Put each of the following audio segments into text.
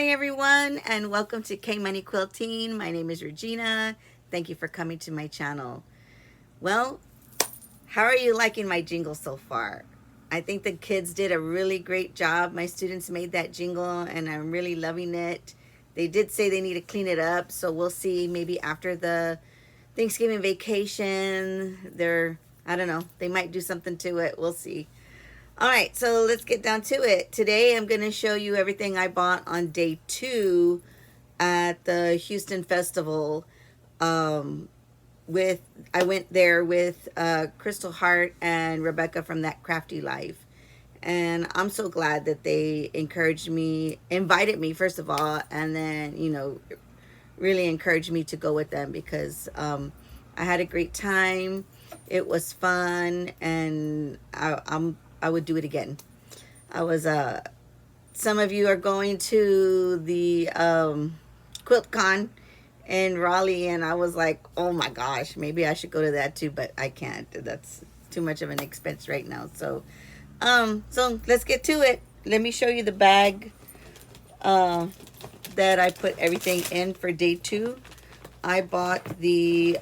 everyone, and welcome to K Money Quilting. My name is Regina. Thank you for coming to my channel. Well, how are you liking my jingle so far? I think the kids did a really great job. My students made that jingle and I'm really loving it. They did say they need to clean it up, so we'll see maybe after the Thanksgiving vacation. I don't know, they might do something to it. We'll see. All right, so let's get down to it. Today I'm going to show you everything I bought on day 2 at the Houston Festival. I went there with Crystal Hart and Rebecca from That Crafty Life. And I'm so glad that they invited me first of all, and then, really encouraged me to go with them because I had a great time. It was fun, and I would do it again. Some of you are going to the Quilt Con in Raleigh, and I was like, oh my gosh, maybe I should go to that too, but I can't. That's too much of an expense right now. So let's get to it. Let me show you the bag that I put everything in for day 2. I bought the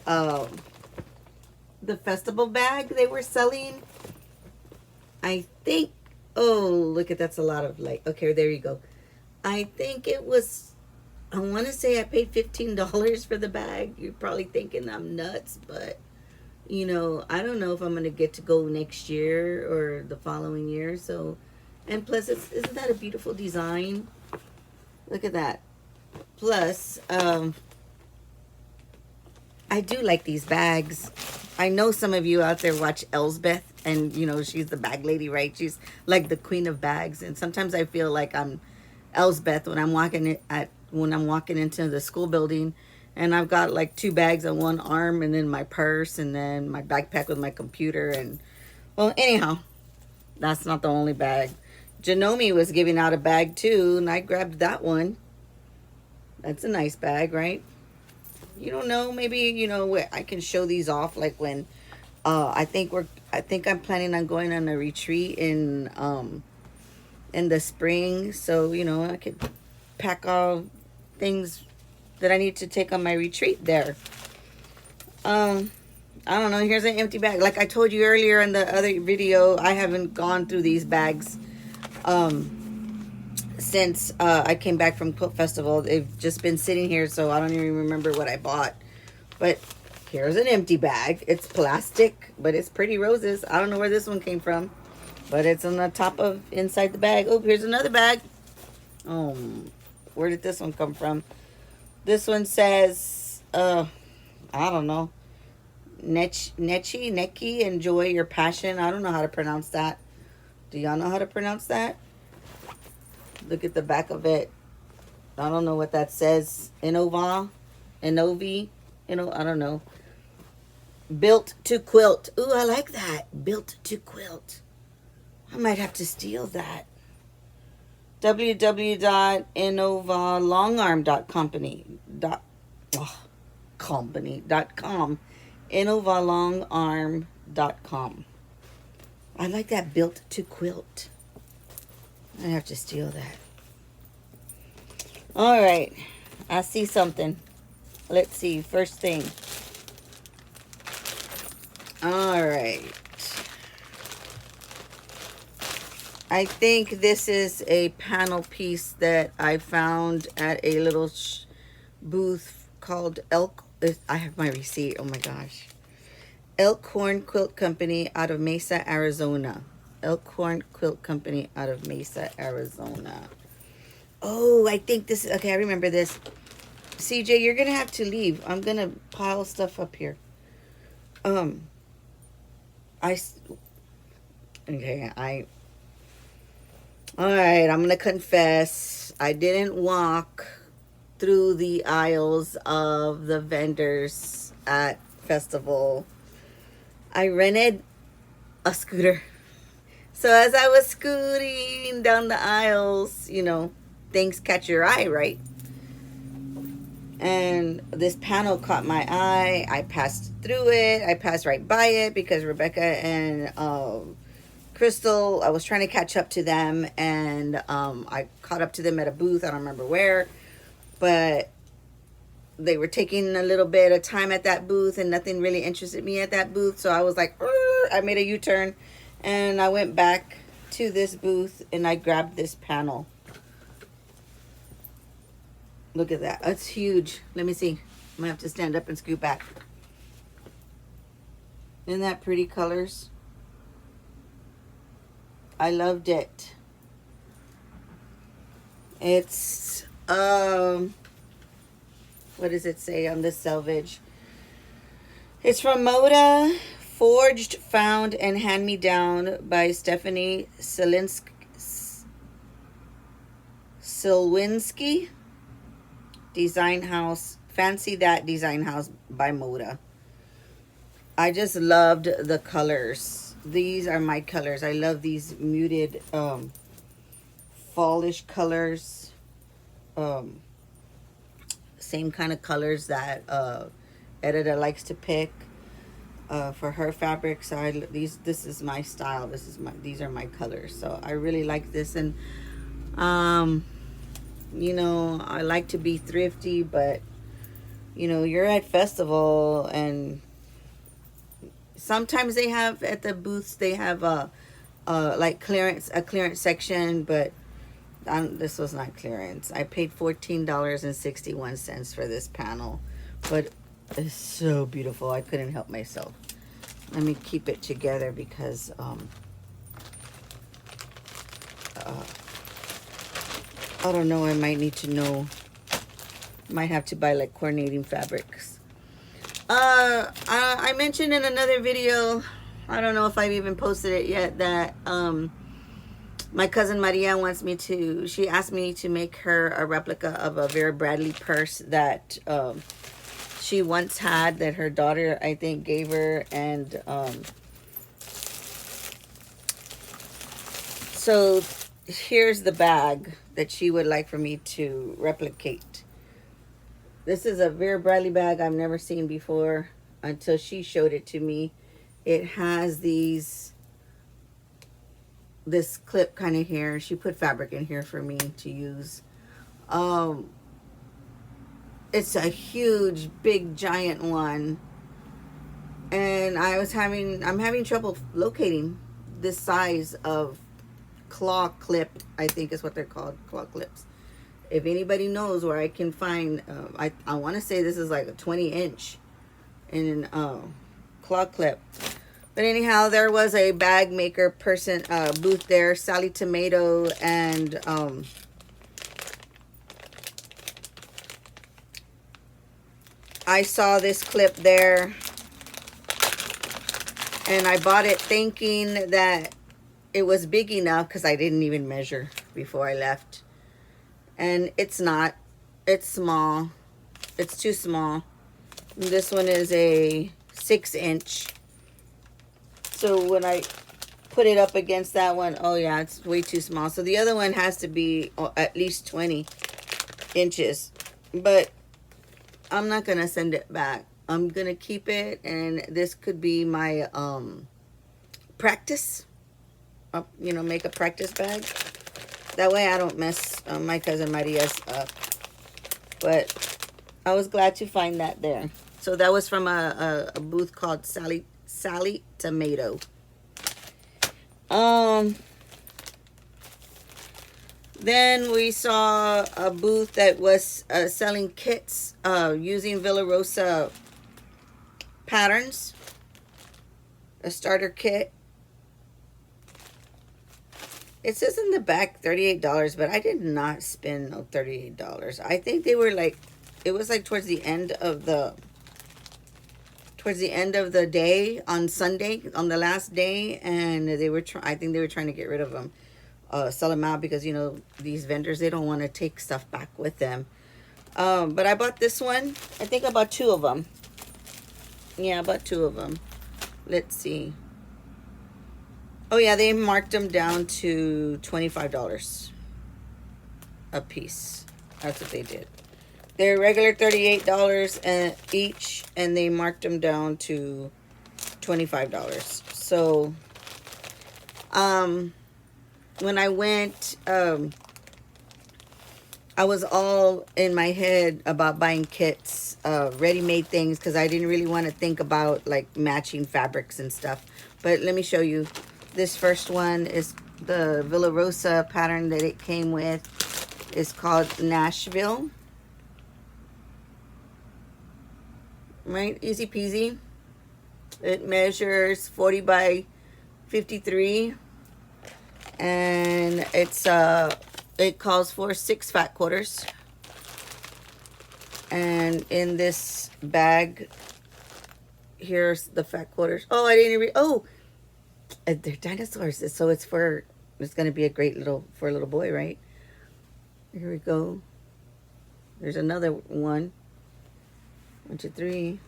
festival bag they were selling. I think, oh, look at that's a lot of light. Okay, there you go. I think it was, I want to say I paid $15 for the bag. You're probably thinking I'm nuts, but I don't know if I'm going to get to go next year or the following year. So, and plus, isn't that a beautiful design? Look at that. Plus, I do like these bags. I know some of you out there watch Elsbeth, and she's the bag lady, right? She's like the queen of bags, and sometimes I feel like I'm Elsbeth when I'm walking into the school building, and I've got like 2 bags on one arm, and then my purse, and then my backpack with my computer, and well, anyhow, that's not the only bag. Janome was giving out a bag too, and I grabbed that one. That's a nice bag, right? You don't know, maybe I can show these off like when I think I'm planning on going on a retreat in the spring, so I could pack all things that I need to take on my retreat there. I don't know, here's an empty bag. Like I told you earlier in the other video, I haven't gone through these bags since I came back from Quilt Festival. They've just been sitting here, so I don't even remember what I bought. But here's an empty bag. It's plastic, but it's pretty roses. I don't know where this one came from, but it's on the top of inside the bag. Oh, here's another bag. Where did this one come from? This one says, I don't know, Neki, enjoy your passion. I don't know how to pronounce that. Do y'all know how to pronounce that? Look at the back of it. I don't know what that says. Inova, I don't know. Built to quilt. Ooh, I like that. Built to quilt. I might have to steal that. www.inovalongarm.com. inovalongarm.com. I like that, built to quilt. I have to steal that. All right. I see something. Let's see. First thing. All right. I think this is a panel piece that I found at a little booth called Elk. I have my receipt. Oh my gosh. Elkhorn Quilt Company out of Mesa, Arizona. Elkhorn Quilt Company out of Mesa, Arizona. Oh, I think this is, okay, I remember this. CJ, you're going to have to leave. I'm going to pile stuff up here. All right, I'm going to confess. I didn't walk through the aisles of the vendors at Festival. I rented a scooter. So as I was scooting down the aisles, things catch your eye, right? And this panel caught my eye. I passed through it. I passed right by it because Rebecca and Crystal, I was trying to catch up to them, and I caught up to them at a booth. I don't remember where, but they were taking a little bit of time at that booth, and nothing really interested me at that booth. So I was like, I made a U-turn, and I went back to this booth, and I grabbed this panel. Look at that. That's huge. Let me see. I'm gonna have to stand up and scoot back. Isn't that pretty colors? I loved it. It's what does it say on this selvage? It's from Moda, forged, found, and hand-me-down by Stephanie Silwinski. Design House, Fancy That Design House by Moda. I just loved the colors. These are my colors. I love these muted fallish colors. Same kind of colors that Editor likes to pick for her fabrics. This is my style. These are my colors. So I really like this, and you know, I like to be thrifty, but you know, you're at festival, and sometimes they have at the booths, they have like a clearance section, but this was not clearance. I paid $14.61 for this panel, but it's so beautiful. I couldn't help myself. Let me keep it together because I don't know, I might need to know. Might have to buy like coordinating fabrics. I mentioned in another video, I don't know if I've even posted it yet, that my cousin Maria wants me to, she asked me to make her a replica of a Vera Bradley purse that she once had, that her daughter, I think, gave her. And so here's the bag that she would like for me to replicate. This is a Vera Bradley bag I've never seen before until she showed it to me. It has this clip kind of here. She put fabric in here for me to use. It's a huge, big, giant one. And I'm having trouble locating this size of claw clip, I think is what they're called, claw clips. If anybody knows where I can find, I want to say this is like a 20-inch in claw clip. But anyhow, there was a bag maker person booth there, Sally Tomato, and I saw this clip there, and I bought it thinking that it was big enough, because I didn't even measure before I left. And it's not. It's small. It's too small. This one is a 6-inch. So when I put it up against that one, oh yeah, it's way too small. So the other one has to be at least 20 inches. But I'm not going to send it back. I'm going to keep it, and this could be my practice. You know, make a practice bag. That way I don't mess my cousin Maria's up. But I was glad to find that there. So that was from a booth called Sally Tomato. Then we saw a booth that was selling kits using Villa Rosa patterns. A starter kit. It says in the back $38, but I did not spend no $38. I think they were like, it was like towards the end of the day on Sunday, on the last day, and they were I think they were trying to get rid of them, sell them out, because you know these vendors, they don't want to take stuff back with them. But I bought this one. I think I bought 2 of them. Yeah, I bought 2 of them. Let's see. Oh yeah, they marked them down to $25 a piece. That's what they did. They're regular $38 each, and they marked them down to $25. So When I went, I was all in my head about buying kits, ready-made things, because I didn't really want to think about like matching fabrics and stuff. But let me show you. This first one is the Villa Rosa pattern that it came with. It's called Nashville. Right, easy peasy. It measures 40 by 53, and it calls for 6 fat quarters. And in this bag, here's the fat quarters. Oh, I didn't read. Oh, they're dinosaurs. So it's gonna be a great for a little boy, right? Here we go. There's another one. 1, 2, 3.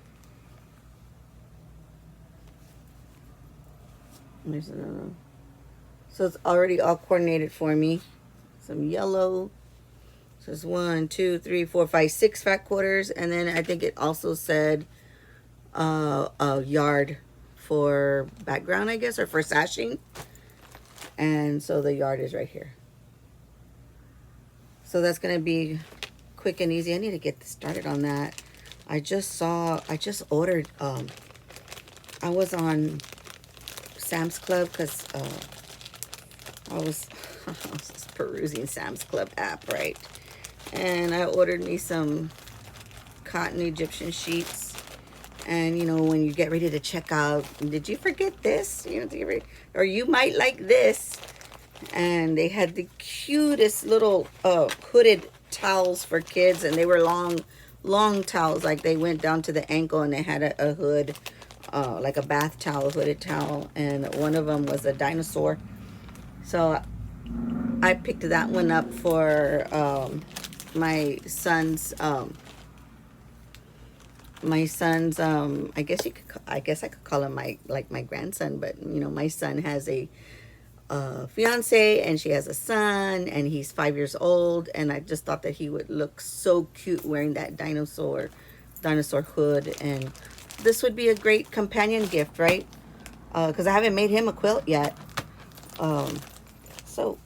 There's another. So it's already all coordinated for me. Some yellow. So it's 1, 2, 3, 4, 5, 6 fat quarters, and then I think it also said a yard for background, I guess, or for sashing. And so the yard is right here. So that's gonna be quick and easy. I need to get started on that. I just ordered, I was on Sam's Club because I was just perusing Sam's Club app, right? And I ordered me some cotton Egyptian sheets. And you know, when you get ready to check out, did you forget this? You know, or you might like this. And they had the cutest little hooded towels for kids, and they were long towels, like they went down to the ankle, and they had a hood, like a bath towel, hooded towel, and one of them was a dinosaur. So I picked that one up for my son's I guess I could call him my grandson, but you know, my son has a fiance, and she has a son, and he's 5 years old, and I just thought that he would look so cute wearing that dinosaur hood, and this would be a great companion gift, right? Because I haven't made him a quilt yet. So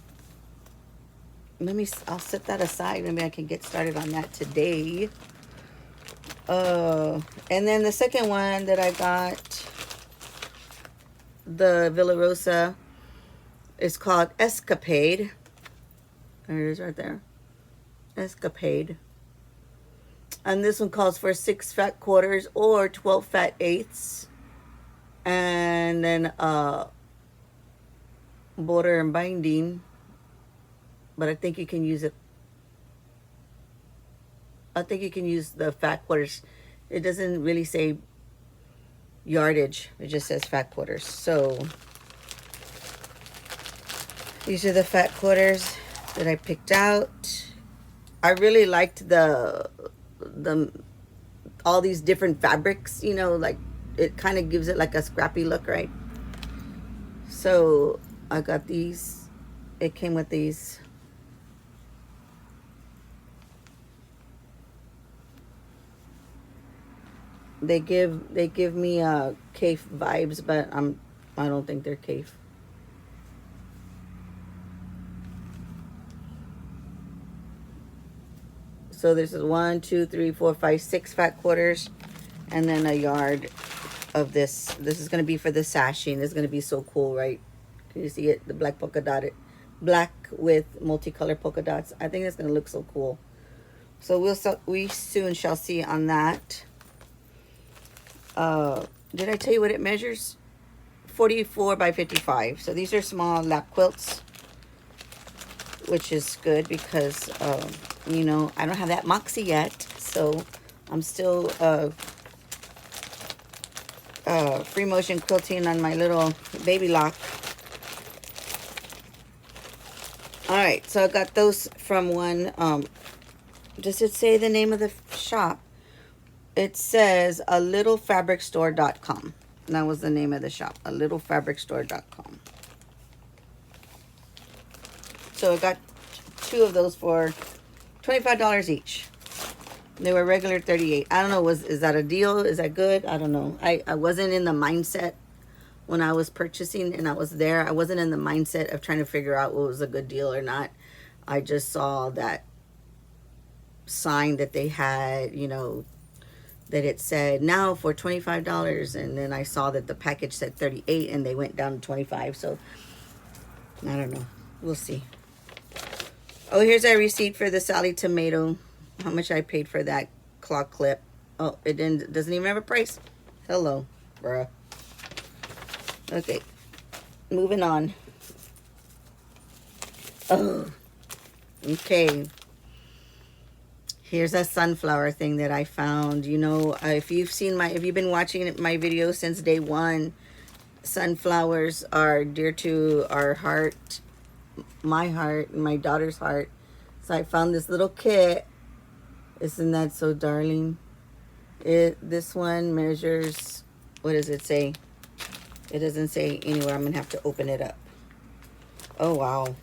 I'll set that aside. Maybe I can get started on that today. And then the second one that I got, the Villa Rosa, is called Escapade. There it is right there. Escapade. And this one calls for 6 fat quarters or 12 fat eighths. And then border and binding. But I think you can use it. I think you can use the fat quarters. It doesn't really say yardage. It just says fat quarters. So these are the fat quarters that I picked out. I really liked the all these different fabrics, you know, like it kind of gives it like a scrappy look, right? So I got these. It came with these. They give me Cafe vibes, but I don't think they're Cafe. So this is 1, 2, 3, 4, 5, 6 fat quarters, and then a yard of this. This is gonna be for the sashing. It's gonna be so cool, right? Can you see it? The black polka dotted, black with multicolored polka dots. I think it's gonna look so cool. So we soon shall see on that. Did I tell you what it measures? 44 by 55. So these are small lap quilts, which is good because you know, I don't have that Moxie yet, so I'm still free motion quilting on my little baby lock. All right, so I got those from one. Does it say the name of the shop? It says alittlefabricstore.com. That was the name of the shop, alittlefabricstore.com. So I got 2 of those for $25 each. They were regular $38. I don't know, is that a deal? Is that good? I don't know. I wasn't in the mindset when I was purchasing and I was there. I wasn't in the mindset of trying to figure out what was a good deal or not. I just saw that sign that they had, you know, that it said now for $25, and then I saw that the package said 38 and they went down to 25. So I don't know. We'll see. Oh, here's a receipt for the Sally tomato. How much I paid for that claw clip. Oh, doesn't even have a price. Hello, bruh. Okay, moving on. Oh, okay. Here's a sunflower thing that I found. You know, if you've been watching my videos since day one, sunflowers are dear to our heart, my heart, and my daughter's heart. So I found this little kit. Isn't that so darling? This one measures, what does it say? It doesn't say anywhere. I'm gonna have to open it up. Oh wow.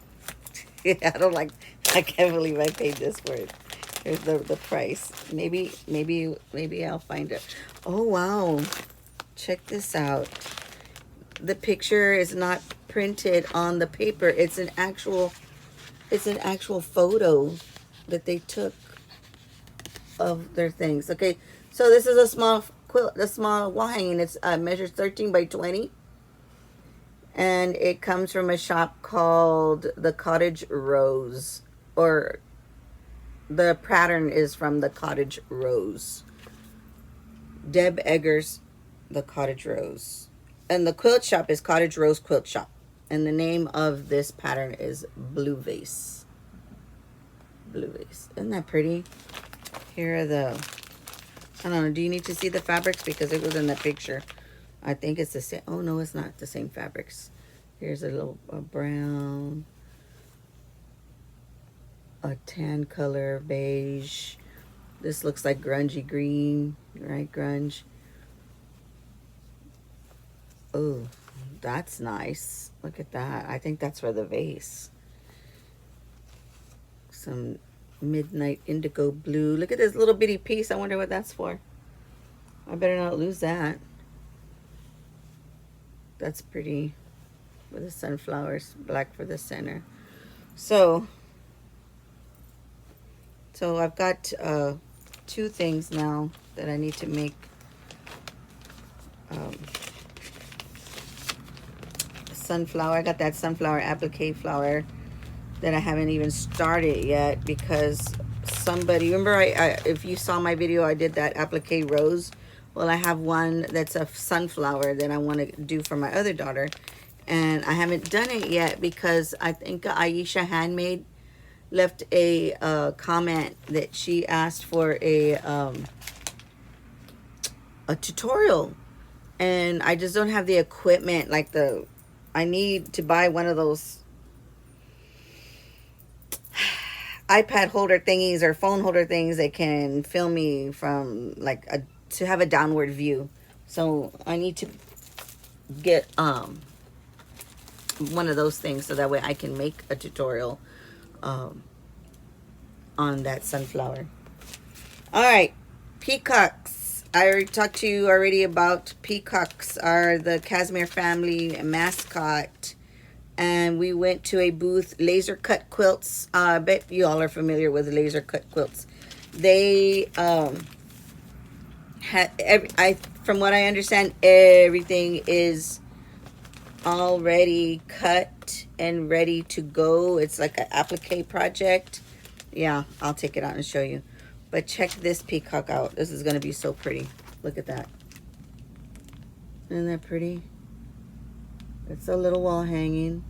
I can't believe I paid this for it. Here's the price. Maybe I'll find it. Oh wow. Check this out. The picture is not printed on the paper. It's an actual photo that they took of their things. Okay, so this is a small quilt, a small wall hanging. It's measures 13 by 20. And it comes from a shop called the Cottage Rose, or the pattern is from the Cottage Rose. Deb Eggers, the Cottage Rose. And the quilt shop is Cottage Rose Quilt Shop. And the name of this pattern is Blue Vase. Blue Vase. Isn't that pretty? Here are the, I don't know, do you need to see the fabrics? Because it was in the picture. I think it's the same. Oh, no, it's not the same fabrics. Here's a brown, a tan color, beige. This looks like grungy green, right? Grunge. Oh, that's nice. Look at that. I think that's for the vase. Some midnight indigo blue. Look at this little bitty piece. I wonder what that's for. I better not lose that. That's pretty with the sunflowers, black for the center. So I've got two things now that I need to make. Sunflower. I got that sunflower applique flower that I haven't even started yet because somebody, remember if you saw my video, I did that applique rose. Well, I have one that's a sunflower that I want to do for my other daughter, and I haven't done it yet because I think Aisha Handmade left a comment that she asked for a tutorial, and I just don't have the equipment. Like I need to buy one of those iPad holder thingies or phone holder things that can film me from to have a downward view. So I need to get one of those things so that way I can make a tutorial on that sunflower. All right, peacocks. I already talked to you already about peacocks. Are the Casimir family mascot. And we went to a booth, Laser Cut Quilts. I bet you all are familiar with Laser Cut Quilts. They from what I understand, everything is already cut and ready to go. It's like an applique project. Yeah, I'll take it out and show you. But check this peacock out. This is going to be so pretty. Look at that. Isn't that pretty? It's a little wall hanging.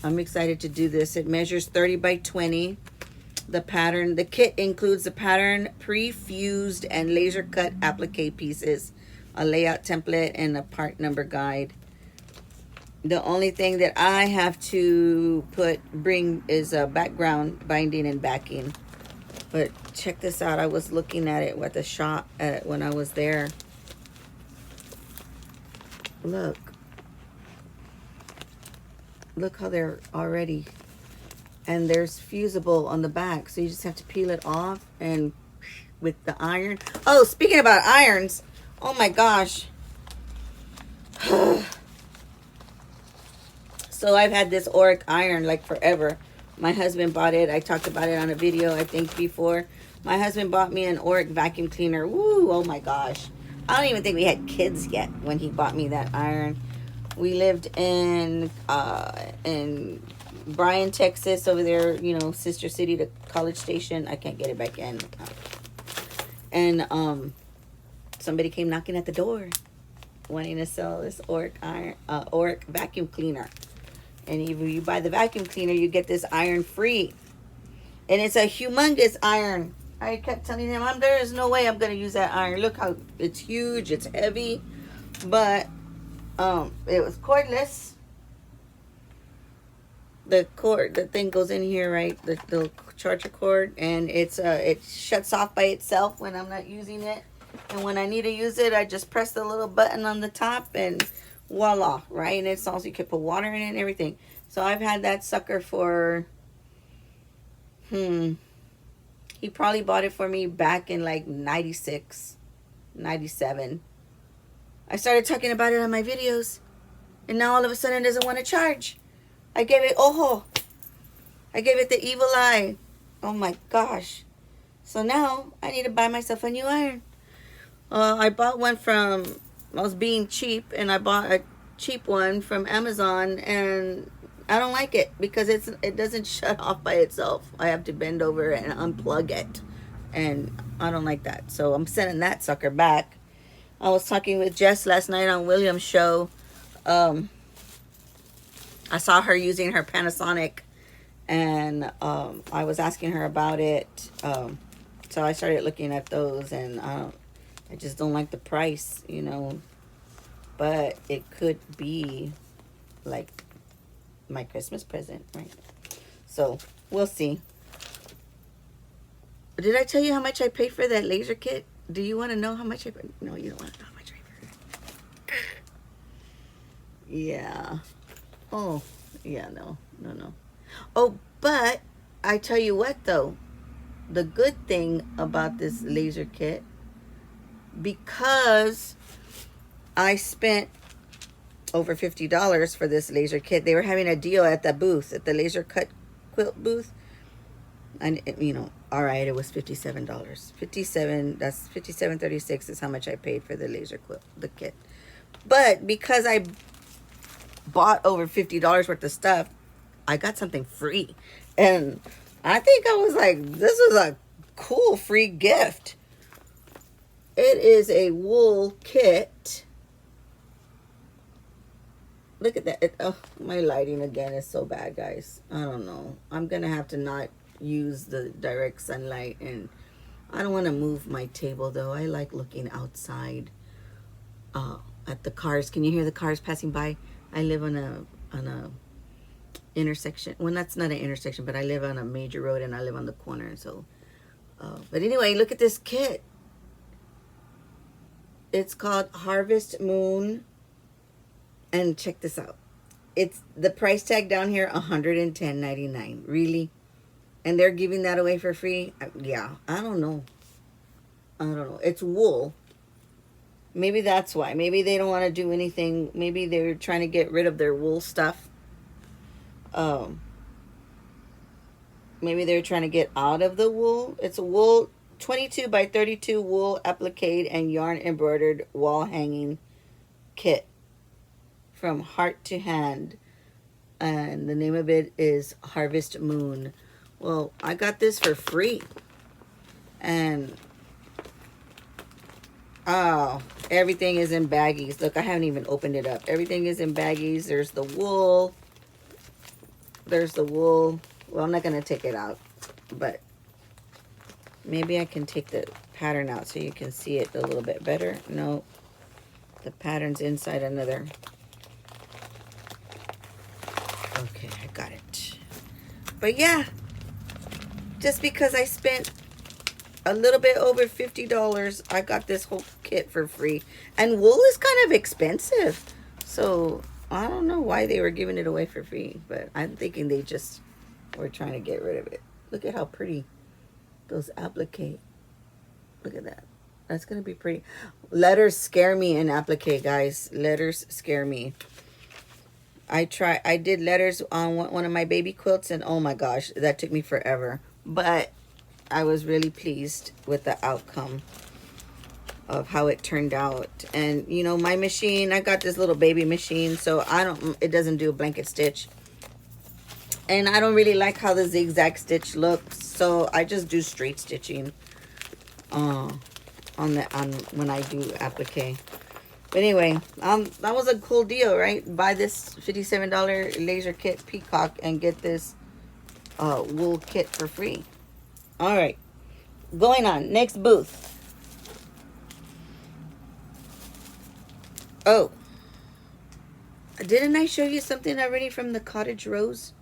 I'm excited to do this. It measures 30 by 20. The pattern, the kit includes the pattern, pre-fused and laser cut applique pieces, a layout template, and a part number guide. The only thing that I have to bring is a background binding and backing. But check this out. I was looking at it at the shop when I was there. Look how they're already, and there's fusible on the back, so you just have to peel it off and with the iron. Oh, speaking about irons, oh my gosh, So I've had this Oric iron like forever. My husband bought it. I talked about it on a video, I think, before. My husband bought me an Oric vacuum cleaner. Woo, oh my gosh. I don't even think we had kids yet when he bought me that iron. We lived in Bryan, Texas, over there, you know, sister city to College Station. I can't get it back in. And somebody came knocking at the door wanting to sell this Oric vacuum cleaner. And if you buy the vacuum cleaner, you get this iron free. And it's a humongous iron. I kept telling him, there is no way I'm going to use that iron. Look how it's huge. It's heavy. But it was cordless. The thing goes in here, right? The charger cord. And it shuts off by itself when I'm not using it. And when I need to use it, I just press the little button on the top and voila, right? And it's also, you can put water in it and everything. So I've had that sucker for, he probably bought it for me back in like 96, 97. I started talking about it on my videos. And now all of a sudden it doesn't want to charge. I gave it ojo. I gave it the evil eye. Oh my gosh. So now I need to buy myself a new iron. I bought one from, I was being cheap, and I bought a cheap one from Amazon, and I don't like it because it doesn't shut off by itself. I have to bend over and unplug it, and I don't like that. So I'm sending that sucker back. I was talking with Jess last night on William's show. I saw her using her Panasonic, and I was asking her about it. So I started looking at those, and I just don't like the price, you know. But it could be like my Christmas present, right? So we'll see. Did I tell you how much I paid for that laser kit? Do you want to know how much I paid? No, you don't want to know how much I paid. Yeah. Oh, yeah, no. Oh, but I tell you what, though. The good thing about this laser kit, because I spent over $50 for this laser kit. They were having a deal at the booth, at the laser cut quilt booth. And, you know, all right, it was $57. That's $57.36 is how much I paid for the laser quilt, the kit. But because I bought over $50 worth of stuff, I got something free. And I think I was like, this is a cool free gift. It is a wool kit. Look at that. Oh, my lighting again is so bad, guys. I don't know. I'm going to have to not use the direct sunlight. And I don't want to move my table, though. I like looking outside at the cars. Can you hear the cars passing by? I live on a intersection. Well, that's not an intersection, but I live on a major road, and I live on the corner. So, but anyway, look at this kit. It's called Harvest Moon. And check this out. It's the price tag down here, $110.99. Really? And they're giving that away for free? Yeah, I don't know. It's wool. Maybe that's why. Maybe they don't want to do anything. Maybe they're trying to get rid of their wool stuff. Maybe they're trying to get out of the wool. It's a wool 22 by 32 wool applique and yarn embroidered wall hanging kit from Heart to Hand, and the name of it is Harvest Moon. Well, I got this for free, and oh, everything is in baggies. Look, I haven't even opened it up. Everything is in baggies. There's the wool. Well, I'm not gonna take it out, but maybe I can take the pattern out so you can see it a little bit better. No, the pattern's inside another. Okay, I got it. But yeah, just because I spent a little bit over $50, I got this whole kit for free. And wool is kind of expensive, so I don't know why they were giving it away for free, but I'm thinking they just were trying to get rid of it. Look at how pretty those applique. Look at that. That's gonna be pretty. Letters scare me in applique, guys. Letters scare me. I did letters on one of my baby quilts, and oh my gosh, that took me forever. But I was really pleased with the outcome of how it turned out. And you know, my machine, I got this little baby machine, so it doesn't do a blanket stitch. And I don't really like how the zigzag stitch looks, so I just do straight stitching on when I do applique. But anyway, that was a cool deal, right? Buy this $57 laser kit peacock and get this wool kit for free. All right, going on next booth. Oh, didn't I show you something already from the cottage rose?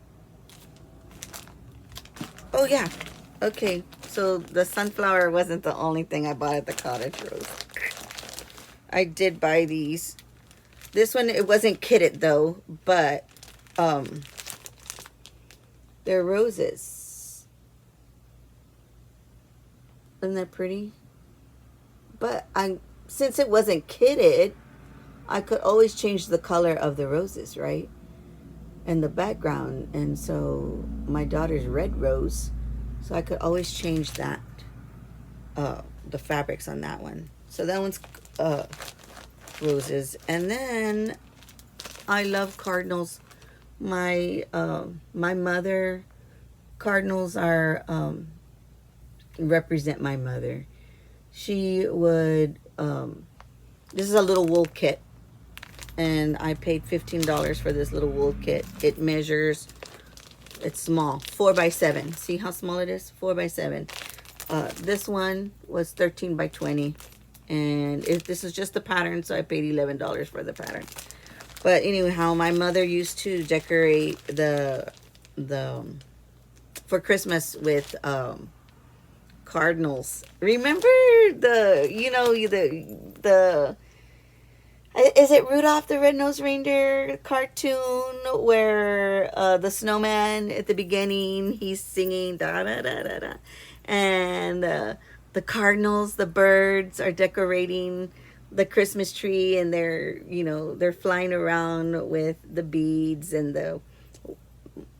Oh yeah. Okay, so the sunflower wasn't the only thing I bought at the cottage rose. I did buy these. This one, it wasn't kitted though, but they're roses. Isn't that pretty? But since it wasn't kitted, I could always change the color of the roses, right? And the background. And so my daughter's red rose, so I could always change that, the fabrics on that one. So that one's roses. And then I love cardinals. My mother, cardinals are represent my mother. She would this is a little wool kit, and I paid $15 for this little wool kit. It measures, it's small, 4x7. See how small it is? 4x7. This one was 13 by 20, and this is just the pattern, so I paid $11 for the pattern. But anyhow, my mother used to decorate the for Christmas with cardinals. Remember the, you know, the is it Rudolph the Red-Nosed Reindeer cartoon where the snowman at the beginning, he's singing da da da da da, and the cardinals, the birds, are decorating the Christmas tree, and they're, you know, they're flying around with the beads and the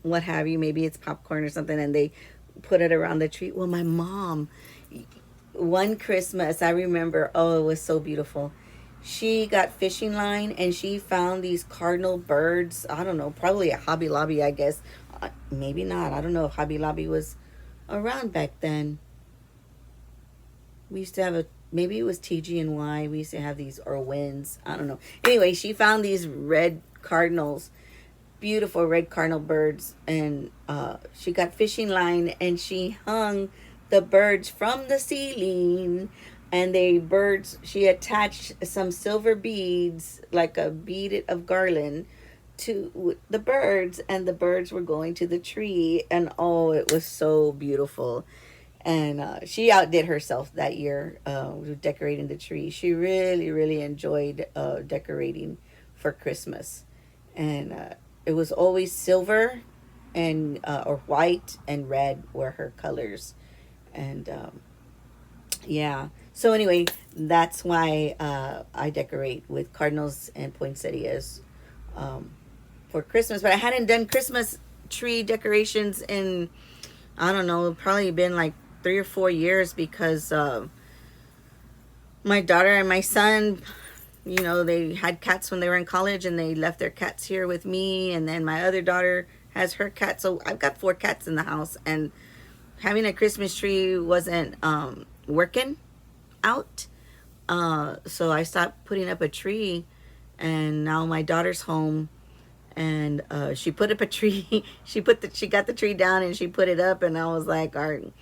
what have you, maybe it's popcorn or something, and they put it around the tree. Well, my mom, one Christmas, I remember, oh, it was so beautiful. She got fishing line and she found these cardinal birds. I don't know, probably at Hobby Lobby, I guess. Maybe not. I don't know if Hobby Lobby was around back then. We used to have maybe it was TG&Y. We used to have these, or Wins. I don't know. Anyway, she found these red cardinals, beautiful red cardinal birds, and she got fishing line and she hung the birds from the ceiling. And she attached some silver beads, like a bead of garland, to the birds, and the birds were going to the tree. And oh, it was so beautiful. And she outdid herself that year with decorating the tree. She really, really enjoyed decorating for Christmas. And it was always silver and or white and red were her colors. And yeah. So anyway, that's why I decorate with cardinals and poinsettias for Christmas. But I hadn't done Christmas tree decorations in, I don't know, probably been like 3 or 4 years, because my daughter and my son, you know, they had cats when they were in college, and they left their cats here with me. And then my other daughter has her cat. So I've got 4 cats in the house, and having a Christmas tree wasn't working out. So I stopped putting up a tree, and now my daughter's home, and she put up a tree. she got the tree down and she put it up, and I was like, all right,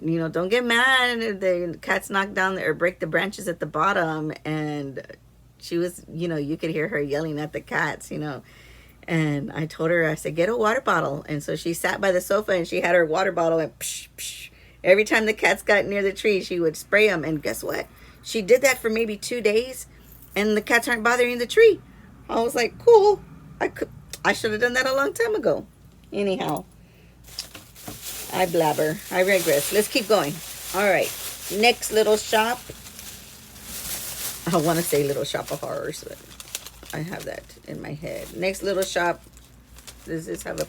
you know, don't get mad if the cats knock down or break the branches at the bottom. And she was, you know, you could hear her yelling at the cats, you know. And I told her, I said, get a water bottle. And so she sat by the sofa and she had her water bottle, and psh, psh. Every time the cats got near the tree, she would spray them. And guess what? She did that for maybe 2 days, and the cats aren't bothering the tree. I was like, cool. I should have done that a long time ago. Anyhow, I blabber. I regress. Let's keep going. All right. Next little shop. I want to say Little Shop of Horrors, but I have that in my head. Next little shop. Does this have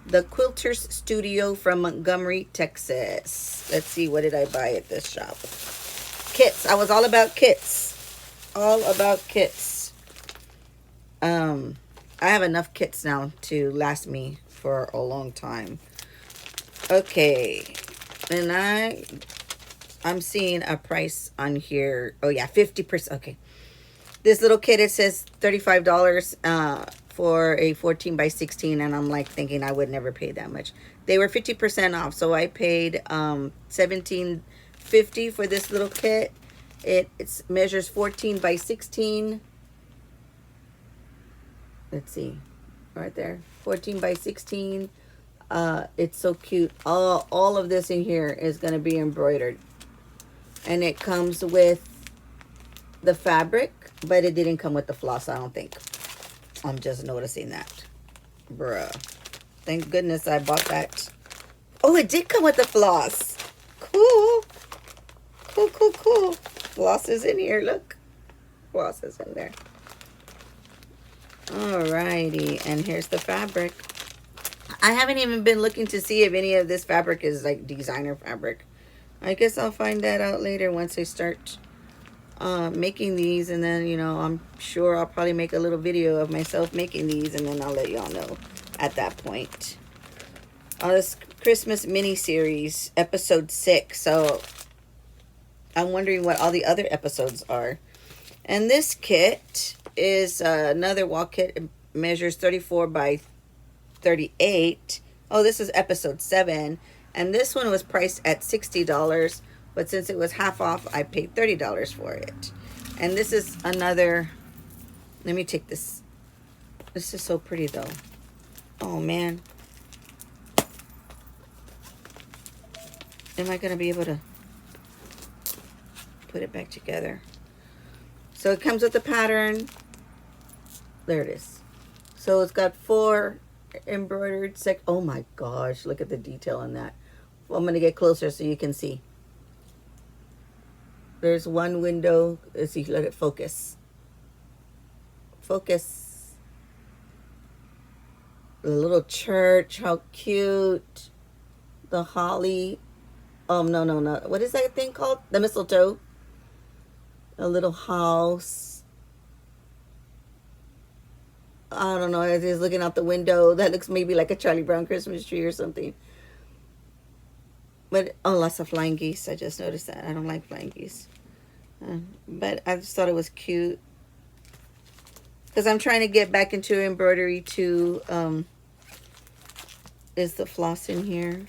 the Quilters Studio from Montgomery, Texas. Let's see, what did I buy at this shop? Kits. I was all about kits. All about kits. I have enough kits now to last me for a long time. Okay. And I'm seeing a price on here. Oh yeah, 50%. Okay. This little kit, it says $35 for a 14 by 16, and I'm like thinking I would never pay that much. They were 50% off, so I paid $17.50 for this little kit. It measures 14 by 16. Let's see, right there, 14 by 16. It's so cute. All of this in here is going to be embroidered, and it comes with the fabric, but it didn't come with the floss, I don't think. I'm just noticing that. Bruh. Thank goodness I bought that. Oh, it did come with the floss. Cool. Cool, cool, cool. Floss is in here, look. Floss is in there. Alrighty, and here's the fabric. I haven't even been looking to see if any of this fabric is like designer fabric. I guess I'll find that out later once I start making these, and then, you know, I'm sure I'll probably make a little video of myself making these, and then I'll let y'all know at that point. This Christmas mini series, episode 6. So I'm wondering what all the other episodes are. And this kit is another wall kit. It measures 34 by 38. Oh, this is episode 7, and this one was priced at $60, but since it was half off, I paid $30 for it. And this is another, let me take this. This is so pretty though. Oh man, am I gonna be able to put it back together? So it comes with the pattern. There it is. So it's got 4 embroidered oh my gosh, look at the detail on that. Well, I'm gonna get closer so you can see. There's one window. Let's see, let it focus. Focus. The little church, how cute. The holly. Oh, no. What is that thing called? The mistletoe. A little house. I don't know. I was looking out the window. That looks maybe like a Charlie Brown Christmas tree or something. But, oh, lots of flying geese. I just noticed that. I don't like flying geese. But I just thought it was cute. Because I'm trying to get back into embroidery too. Is the floss in here?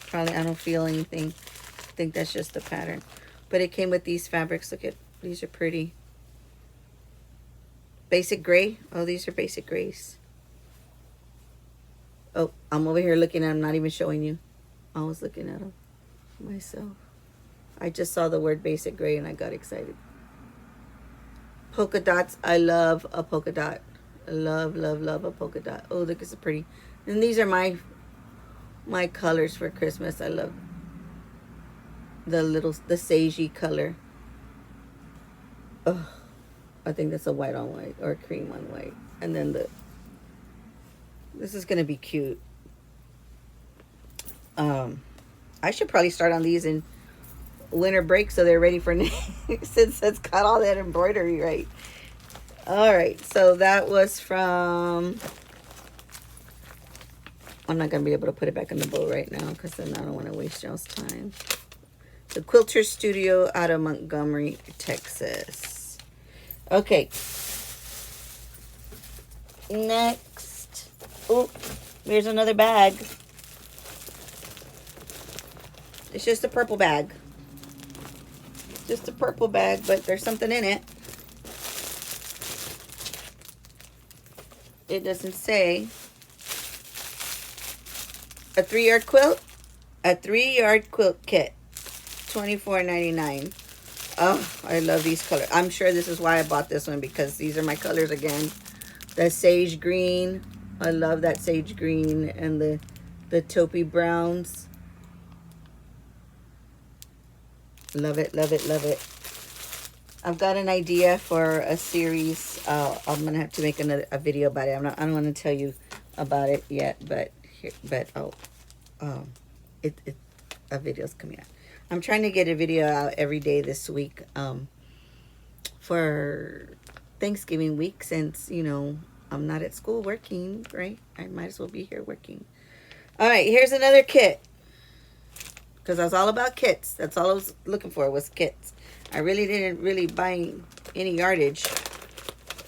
Probably, I don't feel anything. I think that's just the pattern. But it came with these fabrics. Look at, these are pretty. Basic gray. Oh, these are basic grays. Oh, I'm over here looking at them, not even showing you. I was looking at them myself. I just saw the word basic gray and I got excited. Polka dots. I love a polka dot. I love a polka dot. Oh, look, it's pretty. And these are my colors for Christmas. I love the sagey color. Oh, I think that's a white on white or a cream on white. And then this is gonna be cute. I should probably start on these in winter break so they're ready for since it's got all that embroidery, right? All right, so that was from, I'm not gonna be able to put it back in the bowl right now because then I don't want to waste y'all's time. The Quilter Studio out of Montgomery, Texas. Okay, next, oh, here's another bag. It's just a purple bag. Just a purple bag, but there's something in it. It doesn't say. A 3-yard quilt. A 3-yard quilt kit. $24.99. Oh, I love these colors. I'm sure this is why I bought this one, because these are my colors again. The sage green. I love that sage green and the taupey browns. Love it, love it, love it. I've got an idea for a series. I'm gonna have to make a video about it. I don't want to tell you about it yet, but um, it a video's coming out. I'm trying to get a video out every day this week, for Thanksgiving week, since I'm not at school working, right? I might as well be here working. All right, here's another kit, because I was all about kits. That's all I was looking for, was kits. I really didn't really buy any yardage.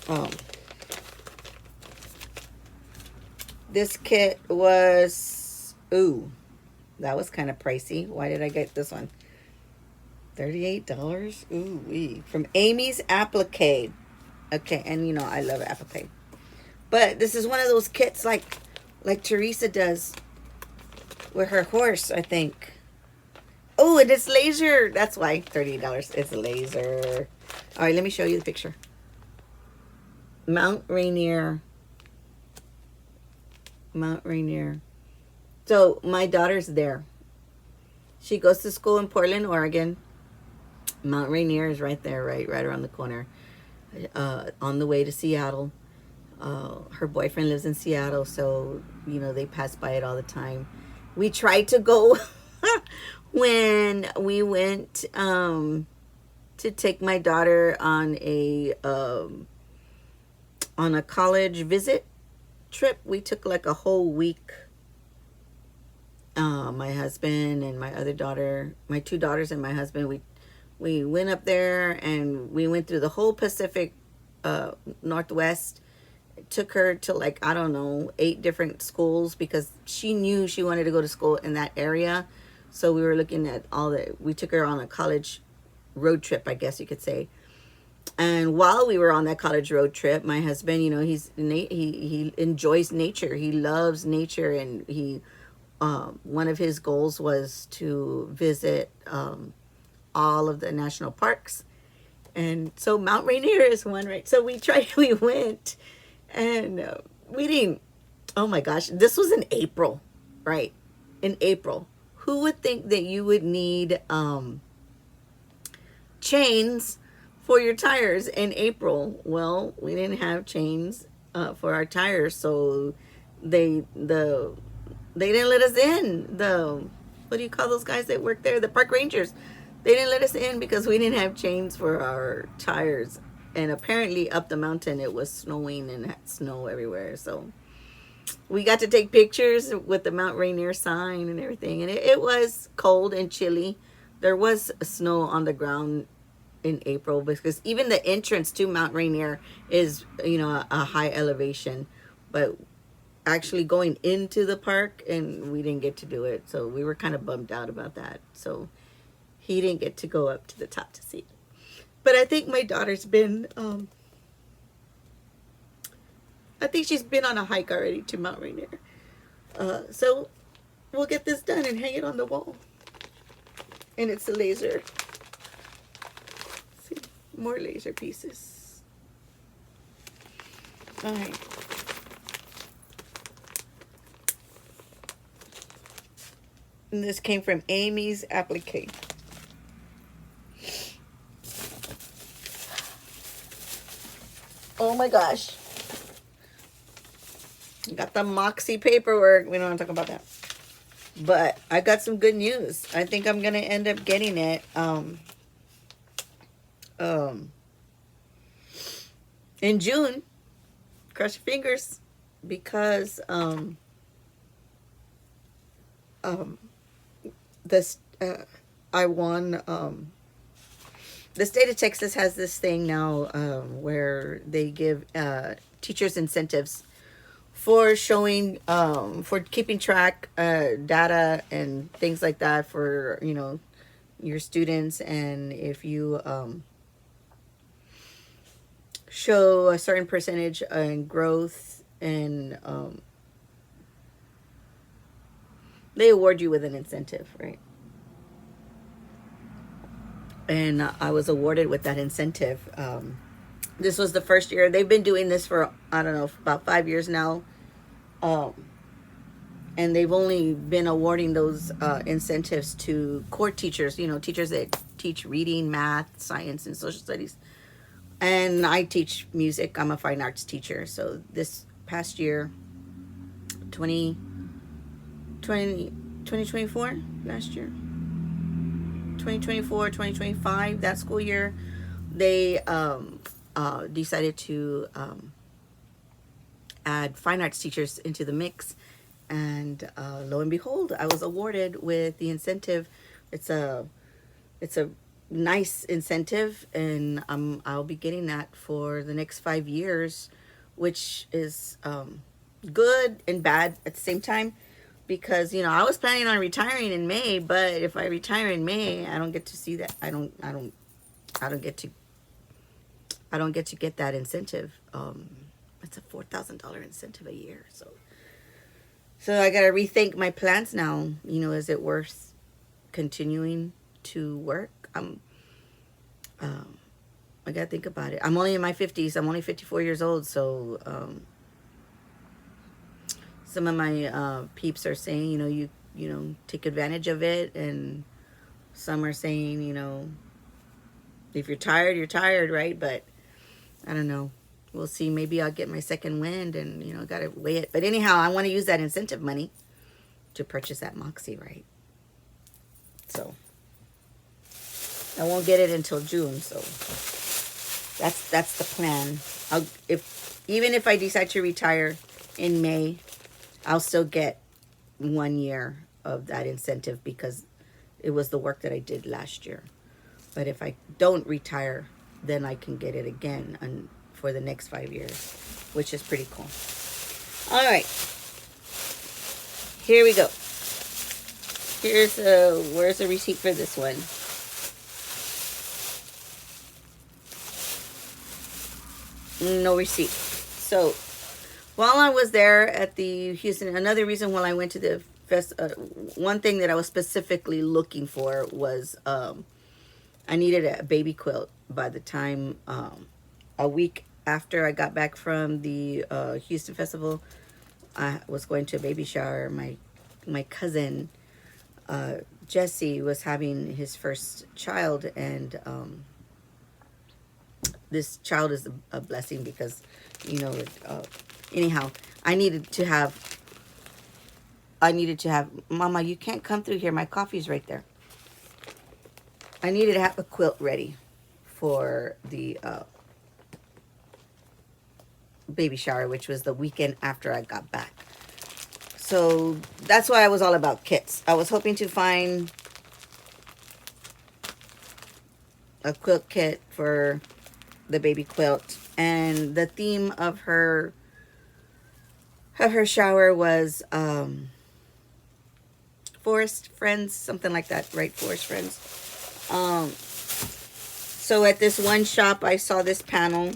Um, this kit was, ooh, that was kind of pricey. Why did I get this one? $38. Ooh wee. From Amy's Applique. Okay, and I love Applique. But this is one of those kits like Teresa does with her horse, I think. Oh, and it's laser. That's why $38. It's laser. All right, let me show you the picture. Mount Rainier. Mount Rainier. So my daughter's there. She goes to school in Portland, Oregon. Mount Rainier is right there, right around the corner. On the way to Seattle. Her boyfriend lives in Seattle, so they pass by it all the time. We tried to go when we went to take my daughter on a college visit trip. We took like a whole week. My husband and my other daughter, my two daughters and my husband, we went up there and we went through the whole Pacific Northwest. Took her to like, I don't know, 8 different schools, because she knew she wanted to go to school in that area. So we were looking at we took her on a college road trip, I guess you could say. And while we were on that college road trip, my husband, he enjoys nature. He loves nature, and one of his goals was to visit all of the national parks. And so Mount Rainier is one, right? So we went, and we didn't, oh my gosh, this was in April, right? In April. Who would think that you would need chains for your tires in April? Well, we didn't have chains for our tires, so they didn't let us in. What do you call those guys that work there? The park rangers. They didn't let us in because we didn't have chains for our tires. And apparently up the mountain it was snowing and had snow everywhere. So we got to take pictures with the Mount Rainier sign and everything. And it was cold and chilly. There was snow on the ground in April, because even the entrance to Mount Rainier is, a high elevation. But actually going into the park, and we didn't get to do it. So we were kind of bummed out about that. So he didn't get to go up to the top to see it. But I think my daughter's been, I think she's been on a hike already to Mount Rainier. So we'll get this done and hang it on the wall. And it's a laser. See, more laser pieces. All right. And this came from Amy's Applique. Oh my gosh. Got the Moxie paperwork. We don't want to talk about that. But I got some good news. I think I'm going to end up getting it in June. Cross your fingers. Because I won. The state of Texas has this thing now where they give teachers incentives for showing, for keeping track data and things like that for, your students. And if you show a certain percentage in growth, and they award you with an incentive, right? And I was awarded with that incentive. This was the first year. They've been doing this for, I don't know, about 5 years now. And and they've only been awarding those incentives to core teachers, you know, teachers that teach reading, math, science, and social studies. And I teach music. I'm a fine arts teacher. So this past year, 20 2024, last year, 2024, 2025, that school year, they decided to add fine arts teachers into the mix. And lo and behold, I was awarded with the incentive. It's a nice incentive, and I'll be getting that for the next 5 years, which is good and bad at the same time, because you know I was planning on retiring in May, but if I retire in May, I don't get to see that. I don't get to get that incentive. It's a $4,000 incentive a year, so I got to rethink my plans now. You know, is it worth continuing to work? I got to think about it. I'm only in my 50s. I'm only 54 years old. So some of my peeps are saying, you know, take advantage of it. And some are saying, you know, if you're tired, you're tired, right? But I don't know. We'll see. Maybe I'll get my second wind and, you know, got to weigh it. But anyhow, I want to use that incentive money to purchase that Moxie, right? So I won't get it until June. So that's the plan. Even if I decide to retire in May, I'll still get 1 year of that incentive because it was the work that I did last year. But if I don't retire, then I can get it again for the next 5 years, which is pretty cool. All right, here we go. Where's the receipt for this one? No receipt. So while I was there at the Houston, another reason why I went to the one thing that I was specifically looking for was I needed a baby quilt. By the time a week after I got back from the Houston Festival, I was going to a baby shower. My cousin Jesse was having his first child, and this child is a blessing because, you know, anyhow, I needed to have, Mama, you can't come through here. My coffee's right there. I needed to have a quilt ready for the baby shower, which was the weekend after I got back. So that's why I was all about kits. I was hoping to find a quilt kit for the baby quilt, and the theme of her shower was forest friends, something like that, right? Forest friends. So at this one shop, I saw this panel.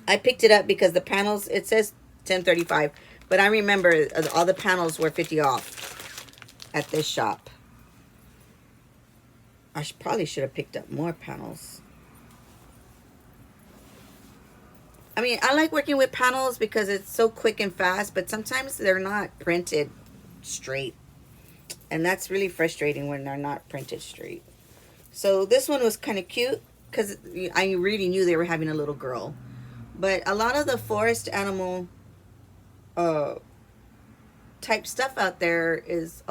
I picked it up because the panels, it says $10.35, but I remember all the panels were 50 off at this shop. I probably should have picked up more panels. I mean, I like working with panels because it's so quick and fast, but sometimes they're not printed straight. And that's really frustrating when they're not printed straight. So this one was kind of cute because I really knew they were having a little girl. But a lot of the forest animal type stuff out there is,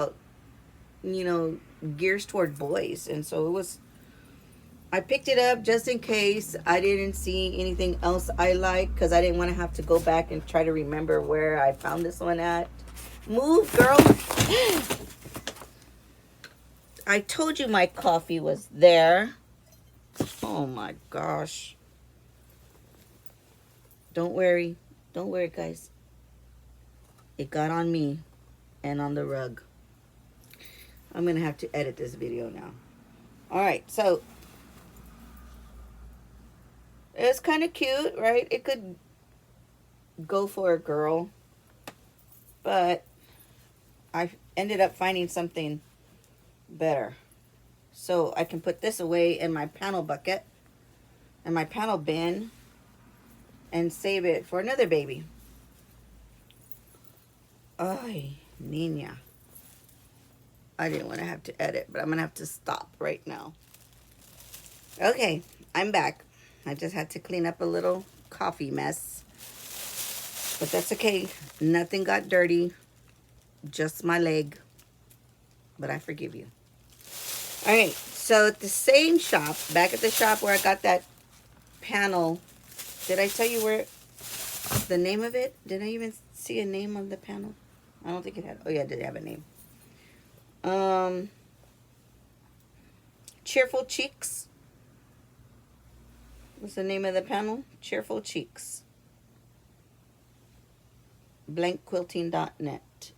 you know, gears toward boys. And so I picked it up just in case I didn't see anything else I like, because I didn't want to have to go back and try to remember where I found this one at. Move, girl. I told you my coffee was there. Oh my gosh. Don't worry. Don't worry, guys. It got on me and on the rug. I'm going to have to edit this video now. All right, so it's kind of cute, right? It could go for a girl, but I ended up finding something better. So I can put this away in my panel bucket and my panel bin and save it for another baby. Ay, niña. I didn't want to have to edit, but I'm going to have to stop right now. Okay, I'm back. I just had to clean up a little coffee mess. But that's okay. Nothing got dirty. Just my leg. But I forgive you. All right, so at the same shop, back at the shop where I got that panel, did I tell you where the name of it? Did I even see a name on the panel? I don't think it had. Oh yeah, it did have a name. Cheerful Cheeks was the name of the panel. Cheerful Cheeks. Blankquilting.net.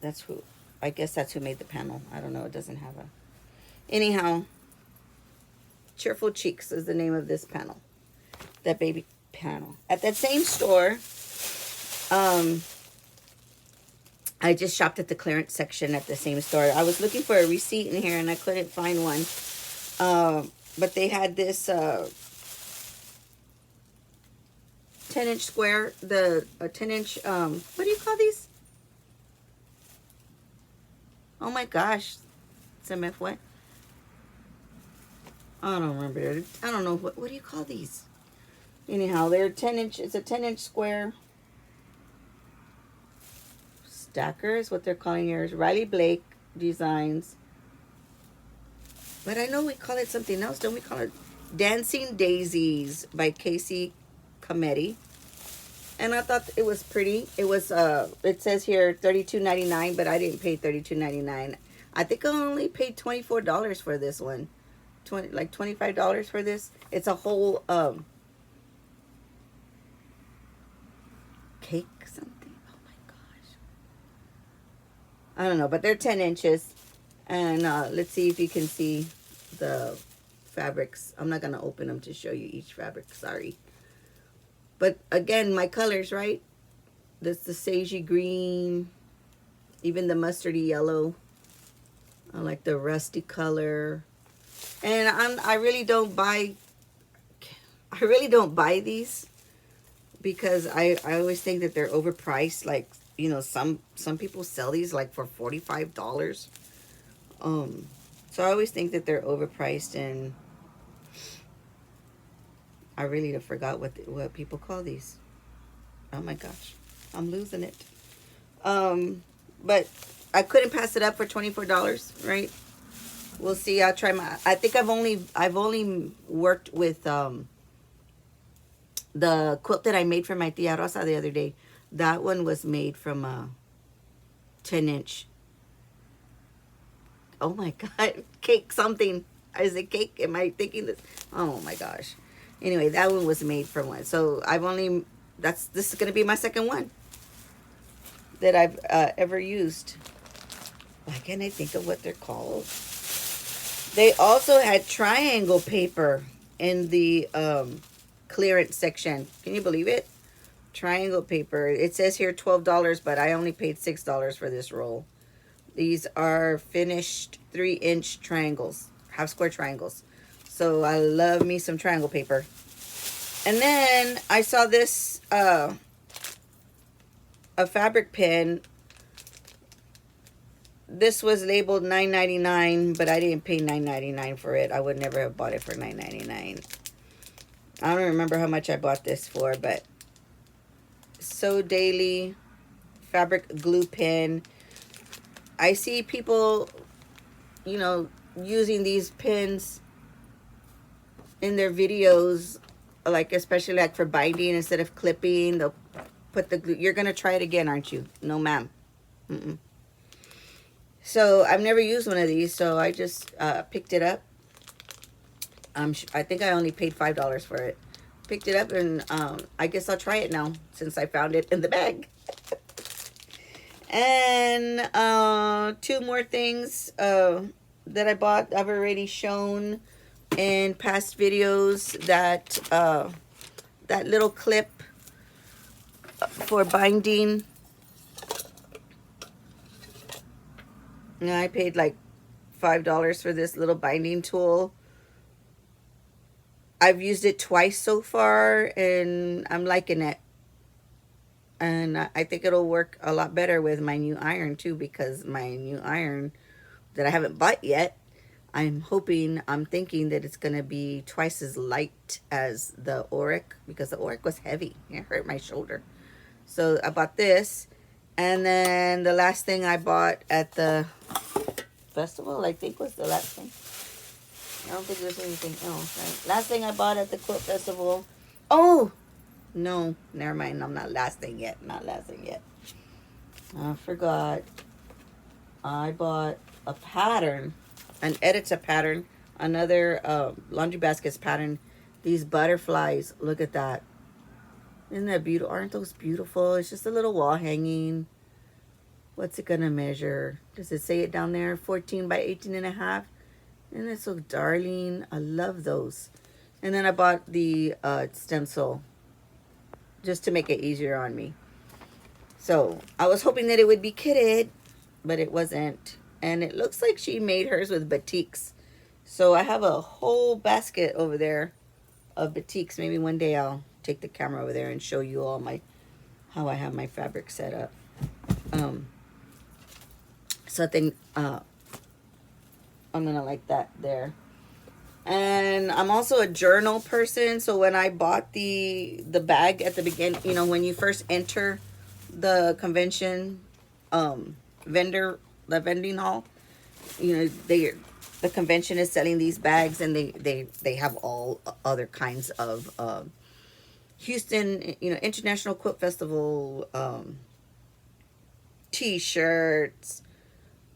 That's who. I guess that's who made the panel. I don't know. It doesn't have a. Anyhow, Cheerful Cheeks is the name of this panel. That baby panel. At that same store, I just shopped at the clearance section at the same store. I was looking for a receipt in here and I couldn't find one. But they had this 10-inch square, the 10-inch, what do you call these? Oh my gosh. Se me fue. I don't remember. I don't know. What do you call these? Anyhow, they're 10-inch. It's a 10-inch square. Stacker is what they're calling yours. Riley Blake Designs. But I know we call it something else. Don't we call it Dancing Daisies by Casey Cometti? And I thought it was pretty. It was, it says here $32.99, but I didn't pay $32.99. I think I only paid $24 for this one. Like $25 for this. It's a whole, cake something. Oh my gosh. I don't know, but they're 10 inches. And let's see if you can see the fabrics. I'm not going to open them to show you each fabric. Sorry. But again, my colors, right? That's the sagey green, even the mustardy yellow. I like the rusty color. And I really don't buy these because I always think that they're overpriced. Like, you know, some people sell these like for $45. So I always think that they're overpriced, and I really forgot what people call these. Oh my gosh, I'm losing it. But I couldn't pass it up for $24, right? We'll see. I'll try my. I think I've only worked with the quilt that I made for my tia Rosa the other day. That one was made from a 10-inch. Oh my God, cake something. Is it cake? Am I thinking this? Oh my gosh. Anyway, that one was made from one. So this is going to be my second one that I've ever used. Why can't I think of what they're called? They also had triangle paper in the clearance section. Can you believe it? Triangle paper. It says here $12, but I only paid $6 for this roll. These are finished 3-inch triangles, half square triangles. So I love me some triangle paper. And then I saw this, a fabric pin. This was labeled $9.99, but I didn't pay $9.99 for it. I would never have bought it for $9.99. I don't remember how much I bought this for, but So Daily fabric glue pin. I see people, you know, using these pins in their videos, like especially like for binding instead of clipping. They'll put the glue. You're gonna try it again, aren't you? No, ma'am. So I've never used one of these, so I just picked it up. I think I only paid $5 for it. Picked it up, and I guess I'll try it now since I found it in the bag. And two more things that I bought. I've already shown in past videos that that little clip for binding. And I paid like $5 for this little binding tool. I've used it twice so far, and I'm liking it. And I think it'll work a lot better with my new iron too, because my new iron that I haven't bought yet, I'm thinking that it's going to be twice as light as the Auric, because the Auric was heavy. It hurt my shoulder. So I bought this. And then the last thing I bought at the festival, I think, was the last thing. I don't think there's anything else, right? Last thing I bought at the Quilt Festival. Oh! No, never mind. I'm not last thing yet. Not last thing yet. I forgot. I bought a pattern. An Edita pattern. Another Laundry Baskets pattern. These butterflies. Look at that. Isn't that beautiful? Aren't those beautiful? It's just a little wall hanging. What's it gonna measure? Does it say it down there? 14 by 18 and a half. Isn't it so darling? I love those. And then I bought the stencil just to make it easier on me. So I was hoping that it would be kitted, but it wasn't. And it looks like she made hers with batiks. So I have a whole basket over there of batiks. Maybe one day I'll take the camera over there and show you all how I have my fabric set up. So I think I'm gonna like that there. And I'm also a journal person, so when I bought the bag at the beginning, you know, when you first enter the convention the vending hall, you know, the convention is selling these bags, and they have all other kinds of Houston, you know, International Quilt Festival t-shirts,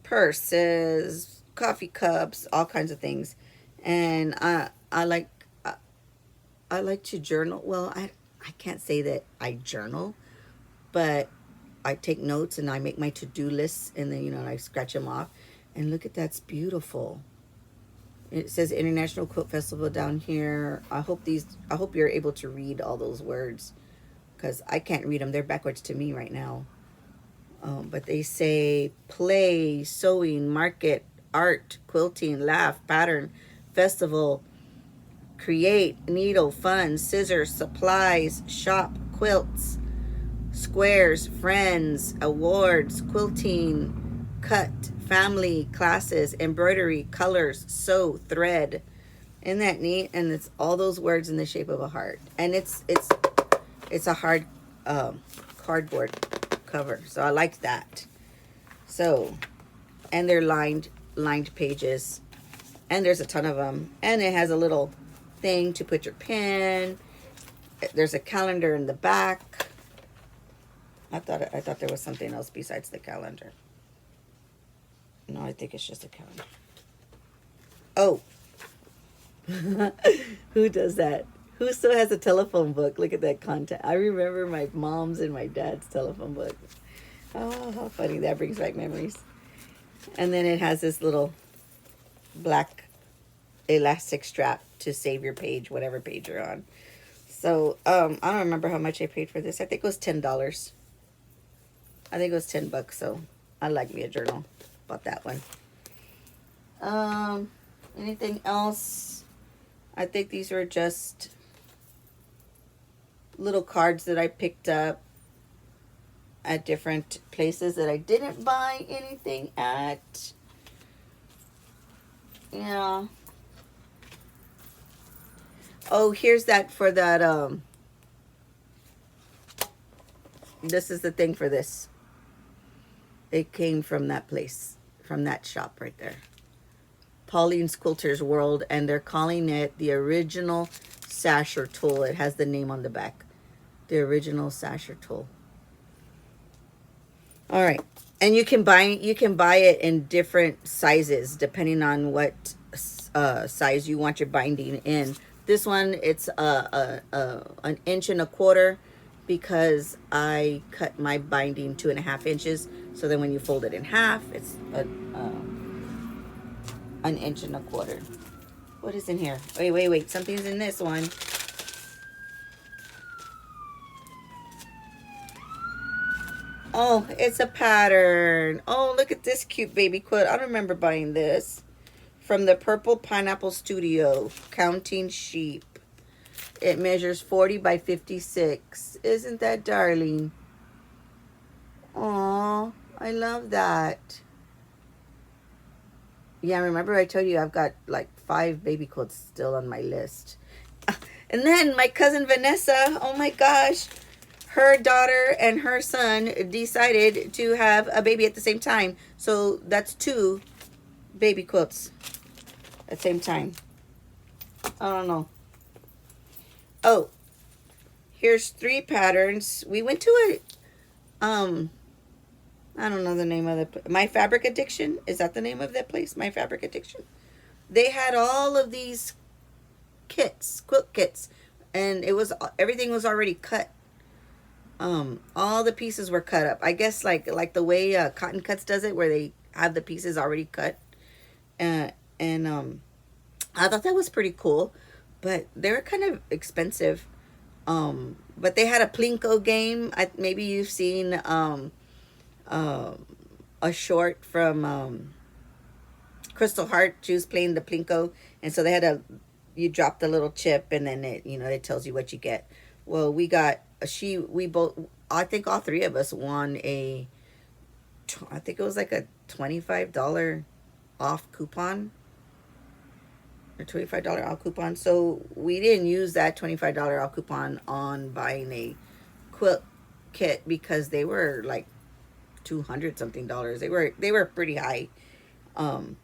purses, coffee cups, all kinds of things. And I like to journal. Well, I can't say that I journal, but I take notes and I make my to-do lists, and then, you know, I scratch them off. And look at that's beautiful. It says International Quilt Festival down here. I hope you're able to read all those words, because I can't read them. They're backwards to me right now. But they say play, sewing, market, art, quilting, laugh, pattern, festival, create, needle, fun, scissors, supplies, shop, quilts, squares, friends, awards, quilting, cut, family, classes, embroidery, colors, sew, thread. Isn't that neat? And it's all those words in the shape of a heart. And it's a hard cardboard cover, so I like that. So, and they're lined pages, and there's a ton of them, and it has a little thing to put your pen. There's a calendar in the back. I thought there was something else besides the calendar. No, I think it's just a calendar. Oh. Who does that? Who still has a telephone book? Look at that content. I remember my mom's and my dad's telephone book. Oh, how funny. That brings back memories. And then it has this little black elastic strap to save your page, whatever page you're on. So, I don't remember how much I paid for this. I think it was $10. I think it was $10, so I like me a journal. Bought that one. Anything else? I think these were just little cards that I picked up at different places that I didn't buy anything at. Yeah. Oh, here's that for that, this is the thing for this. It came from that place, from that shop right there. Pauline's Quilter's World, and they're calling it the original Sasher tool. It has the name on the back. The original Sasher tool. All right. And you can buy it in different sizes depending on what size you want your binding in. This one, it's an 1.25 inches because I cut my binding 2.5 inches. So then when you fold it in half, it's an 1.25 inches. What is in here? Wait. Something's in this one. Oh, it's a pattern. Oh, look at this cute baby quilt. I remember buying this from the Purple Pineapple Studio, Counting Sheep. It measures 40 by 56. Isn't that darling? Aw, I love that. Yeah, remember I told you I've got like 5 baby quilts still on my list. And then my cousin Vanessa, oh my gosh, her daughter and her son decided to have a baby at the same time. So that's 2 baby quilts at the same time. I don't know. Oh, here's 3 patterns. We went to I don't know the name of the My Fabric Addiction. Is that the name of that place? My Fabric Addiction. They had all of these kits, quilt kits, and it was everything was already cut. All the pieces were cut up. I guess like the way Cotton Cuts does it, where they have the pieces already cut. And I thought that was pretty cool, but they were kind of expensive. But they had a plinko game. Maybe you've seen uh, a short from Crystal Hart. She was playing the plinko, and so they had a you drop the little chip, and then it tells you what you get. Well, we both, I think all 3 of us won I think it was like a $25 off coupon or $25 off coupon. So we didn't use that $25 off coupon on buying a quilt kit because they were like 200 something dollars. They were pretty high. Um,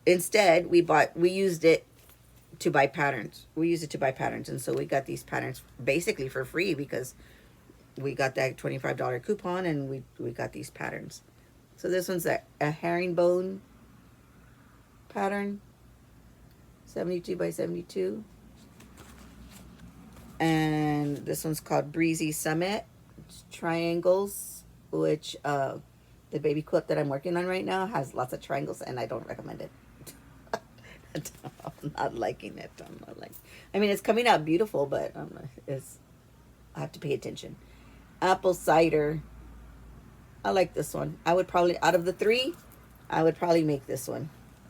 Instead, we used it to buy patterns. We used it to buy patterns, and so we got these patterns basically for free because we got that $25 coupon, and we got these patterns. So this one's a herringbone pattern, 72 by 72, and this one's called Breezy Summit. It's triangles, which the baby quilt that I'm working on right now has lots of triangles, and I don't recommend it. I'm not liking it. I'm not like. I mean, it's coming out beautiful, but I have to pay attention. Apple cider. I like this one. I would probably, out of the 3, I would probably make this one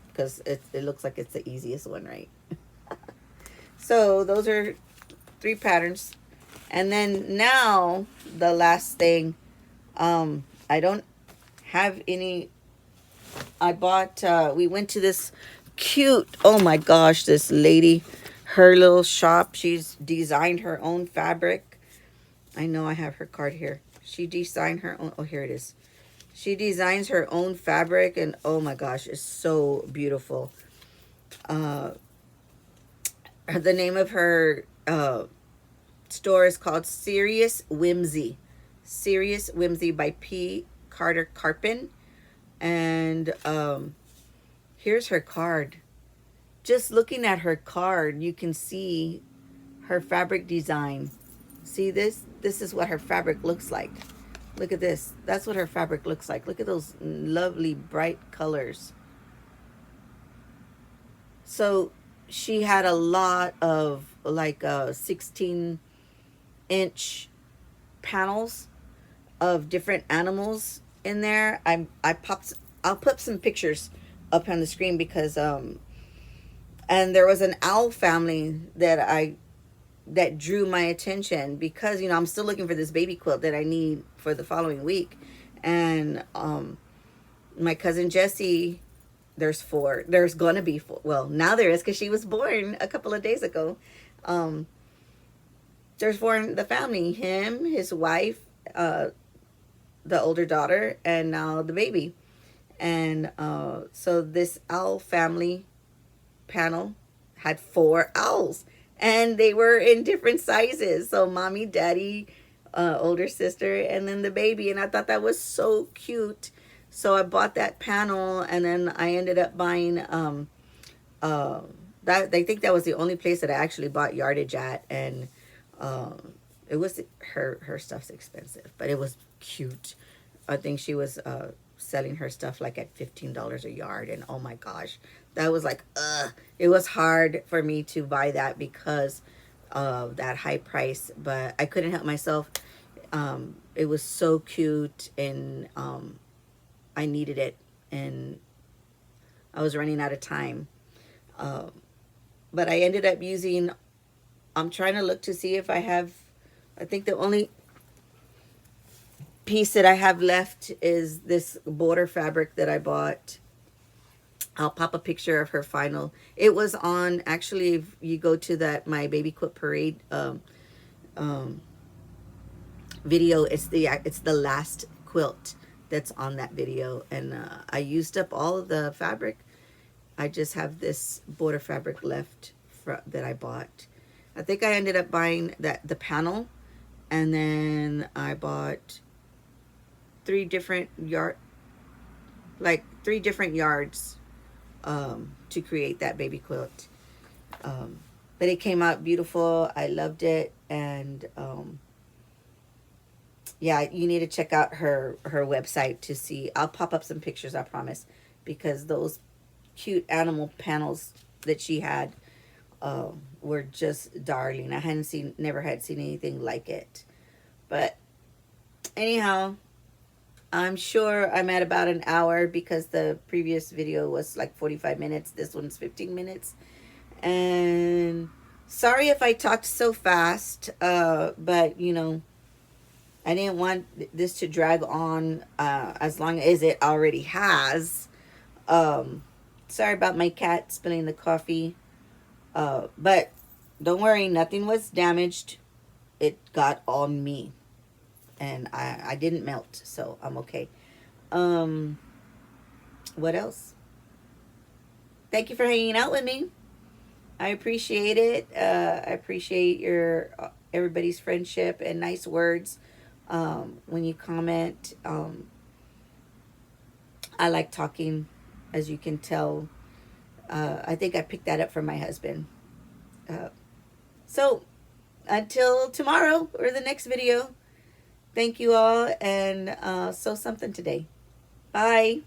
because it looks like it's the easiest one, right? So those are 3 patterns, and then now the last thing. I don't have any. I bought. We went to this cute. Oh my gosh, this lady, her little shop. She's designed her own fabric. I know I have her card here. She designed her own. Oh, here it is. She designs her own fabric, and oh my gosh, it's so beautiful. Uh, the name of her store is called Serious Whimsy. Serious Whimsy by P. Carter Carpin. And here's her card. Just looking at her card, you can see her fabric design. See this? This is what her fabric looks like. Look at this. That's what her fabric looks like. Look at those lovely bright colors. So she had a lot of like 16-inch panels of different animals in there. I'll put some pictures up on the screen because and there was an owl family that drew my attention because I'm still looking for this baby quilt that I need for the following week. And my cousin Jessie, there's gonna be 4. Well, now there is because she was born a couple of days ago. There's 4 in the family: him, his wife, the older daughter, and now the baby. And so this owl family panel had 4 owls, and they were in different sizes. So mommy, daddy, older sister, and then the baby. And I thought that was so cute. So I bought that panel, and then I ended up buying that. I think that was the only place that I actually bought yardage at, and it was her stuff's expensive, but it was cute. I think she was selling her stuff like at $15 a yard, and oh my gosh, that was like it was hard for me to buy that because of that high price, but I couldn't help myself. It was so cute, and I needed it, and I was running out of time. But I ended up using, I'm trying to look to see if I have, I think the only, piece that I have left is this border fabric that I bought. I'll pop a picture of her final. It was on, actually, if you go to that My Baby Quilt Parade um, video, it's the last quilt that's on that video. And I used up all of the fabric. I just have this border fabric left that I bought. I think I ended up buying the panel, and then I bought three different yards to create that baby quilt. But it came out beautiful. I loved it, and yeah, you need to check out her website to see. I'll pop up some pictures, I promise, because those cute animal panels that she had were just darling. I never had seen anything like it. But anyhow, I'm sure I'm at about an hour because the previous video was like 45 minutes. This one's 15 minutes. And sorry if I talked so fast, but you know, I didn't want this to drag on as long as it already has. Sorry about my cat spilling the coffee. But don't worry, nothing was damaged. It got on me. And I didn't melt, so I'm okay. What else? Thank you for hanging out with me. I appreciate it. I appreciate everybody's friendship and nice words when you comment. I like talking, as you can tell. I think I picked that up from my husband. So until tomorrow or the next video, thank you all, and sew something today. Bye.